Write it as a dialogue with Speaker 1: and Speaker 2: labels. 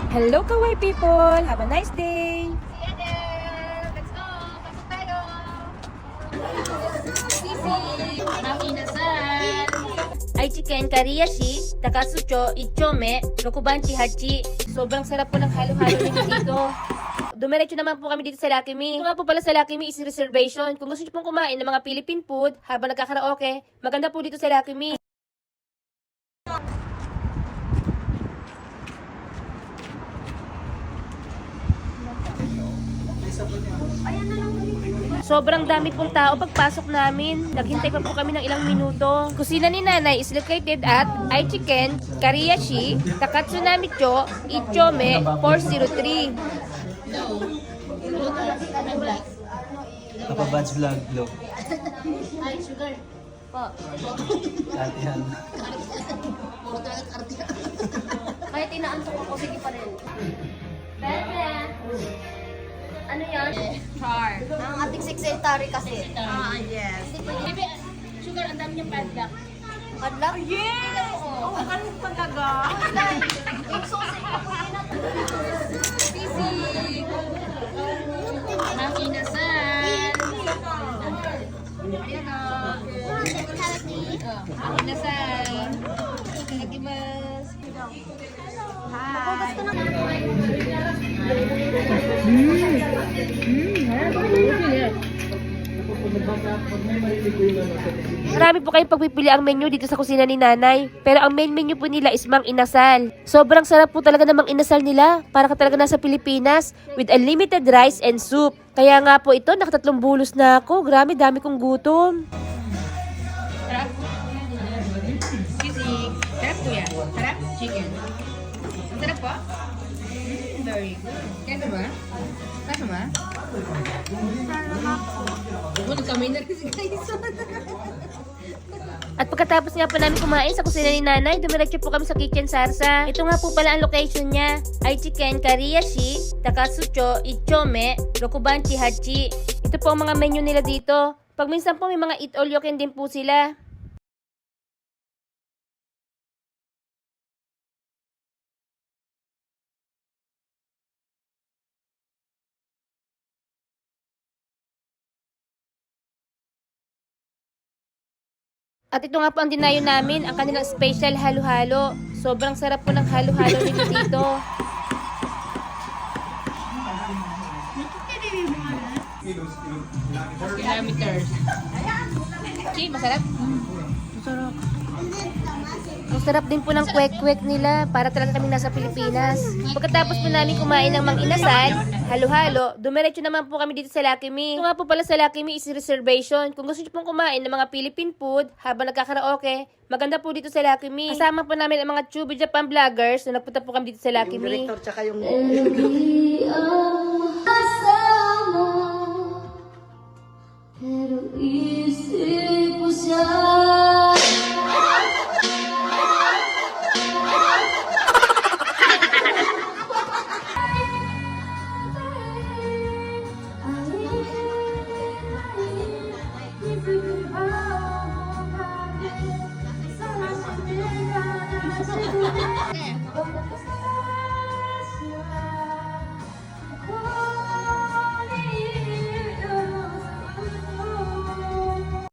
Speaker 1: Hello, Kawai people! Have a nice day!
Speaker 2: See you there! Let's go! Pasok tayo! Sisi! Ang inasal!
Speaker 1: Aichi Ken Kariyashi, Takatsucho, Ichome, Rokubanchi Hachi. Sobrang sarap po ng halo-halo nito dito. Dumiretso naman po kami dito sa Lucky Me. Ito nga po pala sa Lucky Me is reservation. Kung gusto niyo pong kumain ng mga Philippine food habang nagkakaraoke, maganda po dito sa Lucky Me. Sobrang dami pong tao pagpasok namin. Naghintay pa po kami ng ilang minuto. Kusina ni Nanay is located at Aichi Ken Kariyashi, Takatsunami-cho, Ichome 403.
Speaker 3: Kapabads vlog, vlog.
Speaker 2: Ay, sugar. Po.
Speaker 3: Katihan.
Speaker 2: Kahit inaantok ako, sige pa rin. Bebe! Ano yan? Char. Ang ating secretary kasi. Yes. Bebe, sugar, ang dami niyang padlock. Padlock? Yes! Oo, ganun talaga. Exhausting ako yun. Sisi! Ang inasal! Ayan o. Ang inasal. Nagagimas. Hi!
Speaker 1: Marami po kayong pagpipili ang menu dito sa kusina ni Nanay. Pero ang main menu po nila is Mang Inasal. Sobrang sarap po talaga ng Mang Inasal nila. Para ka talaga nasa Pilipinas with unlimited rice and soup. Kaya nga po ito, nakatatlong bulos na ako. Grabe, dami kong gutom.
Speaker 2: Sarap. Sisig. Sarap po yan. Sarap. Chicken. Ang sarap po. Very good. Kaya ba? Kaya ba? Wala kami na rin si Kaison.
Speaker 1: At pagkatapos nga po namin kumain sa kusina ni Nanay, dumiretso po kami sa Kitchen Sarsa. Ito nga po pala ang location niya. Aichi Ken Kariyashi, Takatsucho, Ichome, Rokubanchi Hachi. Ito po ang mga menu nila dito. Pag minsan po may mga eat all you can din po sila. At ito nga po ang dinayo namin, ang kanilang special halo-halo. Sobrang sarap po ng halo-halo nito dito.
Speaker 2: Kilometers. Chi, masarap?
Speaker 1: Masarap. Ang sarap din po ng kwek-kwek nila, para talaga kami nasa Pilipinas. Pagkatapos po namin kumain ng Mang Inasal, halo-halo, dumiretso naman po kami dito sa Lucky Me. Ito nga po pala sa Lucky Me is reservation. Kung gusto niyo pong kumain ng mga Philippine food habang nagkakaraoke, maganda po dito sa Lucky Me. Kasama po namin ang mga Chubi Japan vloggers na nagpunta po kami dito sa Lucky Me.
Speaker 3: Director tsaka yung...
Speaker 4: Pero isip ko siya.